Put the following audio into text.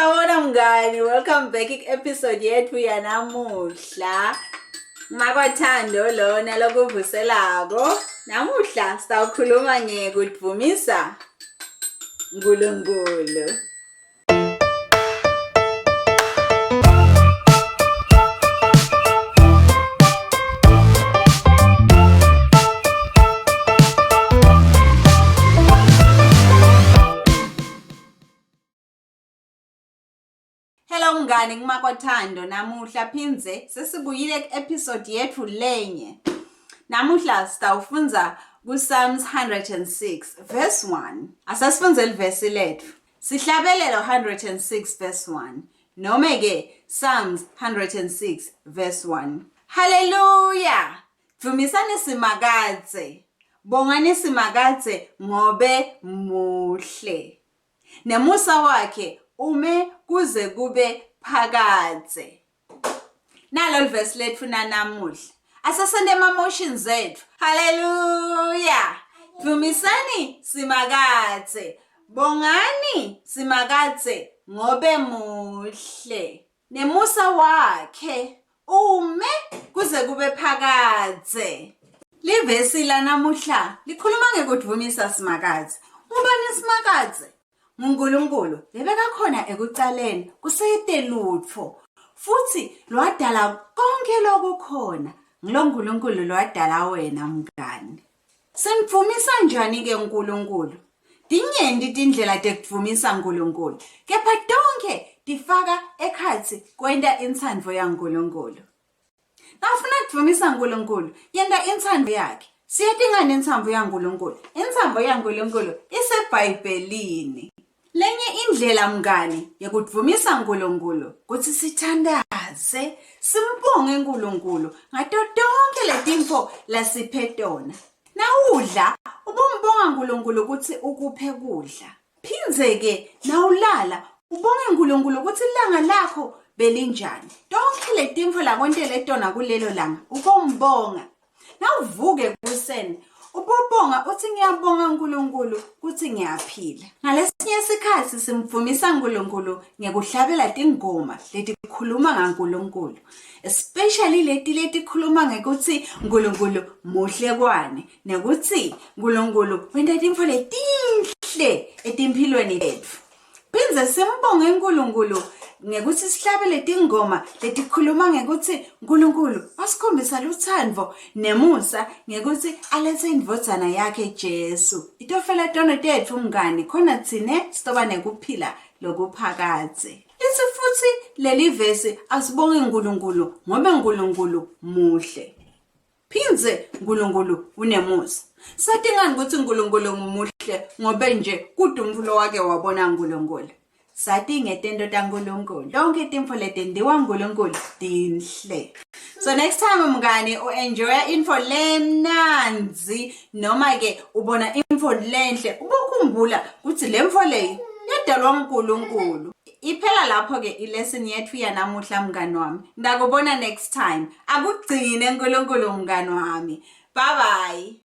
Sawona mngani, welcome back episode yethu yanamuhla. Makwathando lona lokuvuselako. Namuhla sitawukhuluma ngekudvumisa uNkulunkulu. Hello mngani, kumakwathando namuhla phindze sesibuyile episode yethu lenye. Namuhla sitawufunza kuPsalms 106 verse 1. Asasifunze livesi lethu. Sihlabelela 106 verse 1. Noma ke Psalms 106 verse 1. Haleluya! Dvumisani Simakadze. Bongani Simakadze ngobe muhle. Nemusa wakhe kuze kube phakadze. Nalo livesi lethu namuhla. Asasende emotions zethu. Haleluya! Dvumisani Simakadze. Bongani Simakadze ngobe muhle. Nemusa wakhe kuze kube phakadze. Livesi lanamuhla likhuluma ngekudvumisa Simakadze. Ubani Simakadze? uNkulunkulu lebeka khona ekucaleni kusete lutho futhi lwadala konke lokukhona nguNkulunkulu lwadala wena mngani. Simdvumisa njani ke uNkulunkulu? Dinyenti tindlela tekudvumisa uNkulunkulu, kepha tonke tifaka ekhatsi kwenta intsandvo yaNkulunkulu. Nawufuna kudvumisa uNkulunkulu, yenta intsandvo yakhe. Siyatingana intsandvo yaNkulunkulu. Intsandvo yaNkulunkulu iseBhayibhelini. Lenye indlela mngani yekudvumisa uNkulunkulu kuthi sithandaze, simbonge uNkulunkulu ngato tonke letintfo lasiphe tona. Nawudla ubombonga uNkulunkulu ukuthi ukuphe kudla. Phindze ke nawulala ubonge uNkulunkulu ukuthi ilanga lakho belinjani. Tonke letintfo lakwentele tona kulelo langa ubombonga. Nawuvuke kuseni ubobonga uthi ngiyabonga uNkulunkulu ukuthi ngiyaphila. Ngalesinye isikhathi simdvumisa uNkulunkulu ngekuhlabela tingoma letikhuluma ngaNkulunkulu, especially leti khuluma ngekuthi uNkulunkulu muhle kwane nekuthi uNkulunkulu wenta tintfo letinhle etimphilweni tethu. Phindze simbonge uNkulunkulu ngekuthi sihlabele tingoma letikhuluma ngekuthi uNkulunkulu wasikhombisa luthando nemusa ngekuthi alethe indvodzana yakhe Jesu. Itofela tono tethu mngani khona tsine sitoba nekuphila lokuphakadze. Lithi futhi leli vesi asibonge uNkulunkulu ngobe uNkulunkulu muhle. Phindze uNkulunkulu unemusa. Satingani ukuthi uNkulunkulu ngumuhle ngobe nje kudumfulo wake wabona uNkulunkulu. Sati ngetento taNkulunkulu. Tonke tintfo letendiwa uNkulunkulu tinhle. So next time mngani enjoy info lemnanzi noma ke ubona info lenhle ubukhumbula ukuthi lemfo leyo yadalwa uNkulunkulu. Iphela lapho ke ilesson yethu yanamuhla mngani wami. Ndakubona next time. Akugcine uNkulunkulu mngani wami. Bye bye.